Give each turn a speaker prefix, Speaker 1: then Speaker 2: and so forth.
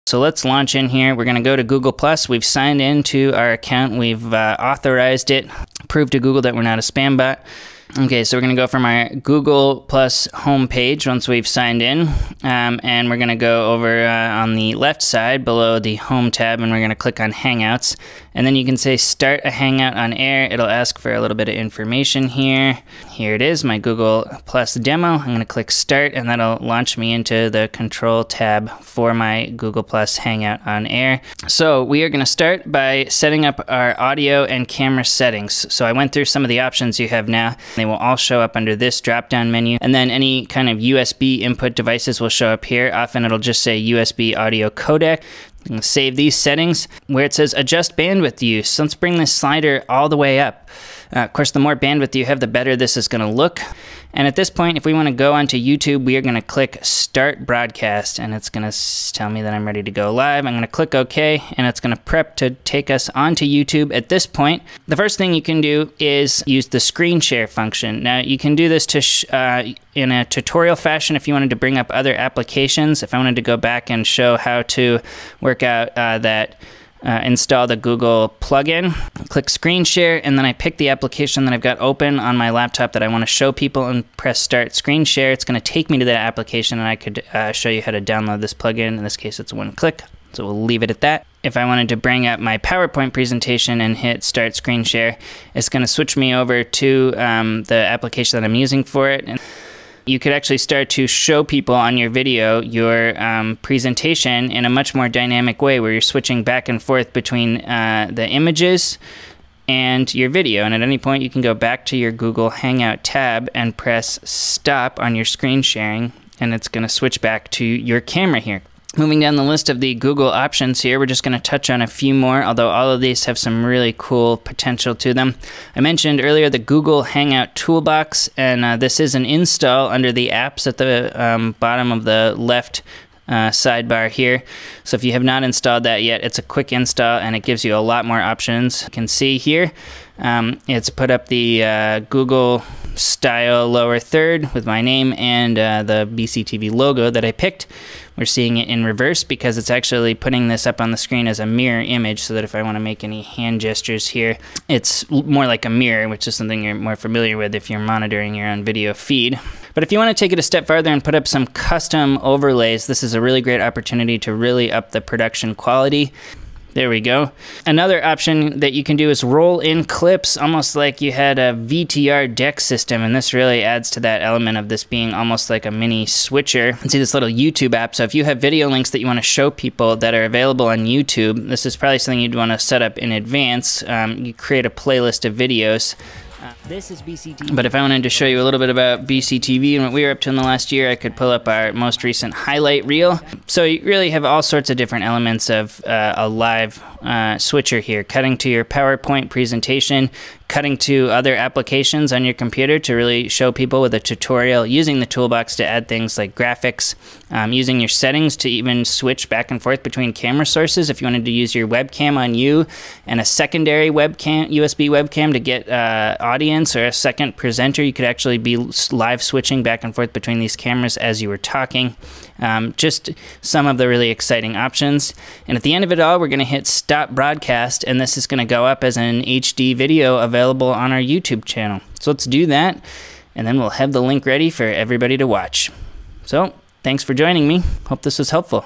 Speaker 1: So let's launch in here. We're going to go to Google Plus. We've signed into our account. We've authorized it, proved to Google that we're not a spam bot. Okay, so we're going to go from our Google Plus homepage once we've signed in, and we're going to go over on the left side below the Home tab, and we're going to click on Hangouts. And then you can say Start a Hangout on Air. It'll ask for a little bit of information here. Here it is, my Google Plus demo. I'm going to click Start, and that'll launch me into the Control tab for my Google Plus Hangout on Air. So we are going to start by setting up our audio and camera settings. So I went through some of the options you have now. They will all show up under this drop-down menu, and then any kind of USB input devices will show up here. Often it'll just say USB audio codec. I'm going to save these settings where it says adjust bandwidth use. So let's bring this slider all the way up. Of course, the more bandwidth you have, the better this is going to look. And at this point, if we want to go onto YouTube, we are going to click Start Broadcast, and it's going to tell me that I'm ready to go live. I'm going to click OK, and it's going to prep to take us onto YouTube. At this point, the first thing you can do is use the screen share function. Now, you can do this in a tutorial fashion if you wanted to bring up other applications. If I wanted to go back and show how to work out install the Google plugin, click screen share, and then I pick the application that I've got open on my laptop that I want to show people and press start screen share. It's going to take me to that application, and I could show you how to download this plugin. In this case, it's one click, so we'll leave it at that. If I wanted to bring up my PowerPoint presentation and hit start screen share, it's going to switch me over to the application that I'm using for it. And you could actually start to show people on your video your presentation in a much more dynamic way, where you're switching back and forth between the images and your video. And at any point, you can go back to your Google Hangout tab and press stop on your screen sharing, and it's going to switch back to your camera here. Moving down the list of the Google options here, we're just going to touch on a few more, although all of these have some really cool potential to them. I mentioned earlier the Google Hangout Toolbox, and this is an install under the apps at the bottom of the left sidebar here. So if you have not installed that yet, it's a quick install, and it gives you a lot more options. You can see here, it's put up the Google style lower third with my name and the BCTV logo that I picked. We're seeing it in reverse because it's actually putting this up on the screen as a mirror image, so that if I want to make any hand gestures here, it's more like a mirror, which is something you're more familiar with if you're monitoring your own video feed. But if you want to take it a step farther and put up some custom overlays, this is a really great opportunity to really up the production quality. There we go. Another option that you can do is roll in clips, almost like you had a VTR deck system, and this really adds to that element of this being almost like a mini switcher. You can see this little YouTube app, so if you have video links that you want to show people that are available on YouTube, this is probably something you'd want to set up in advance. You create a playlist of videos. This is BCTV. But if I wanted to show you a little bit about BCTV and what we were up to in the last year, I could pull up our most recent highlight reel. So you really have all sorts of different elements of a live switcher here, cutting to your PowerPoint presentation, cutting to other applications on your computer to really show people with a tutorial, using the toolbox to add things like graphics, using your settings to even switch back and forth between camera sources. If you wanted to use your webcam on you and a secondary webcam, USB webcam to get audience or a second presenter, you could actually be live switching back and forth between these cameras as you were talking. Just some of the really exciting options. And at the end of it all, we're going to hit stop broadcast, and this is going to go up as an HD video available on our YouTube channel. So let's do that, and then we'll have the link ready for everybody to watch. So thanks for joining me. Hope this was helpful.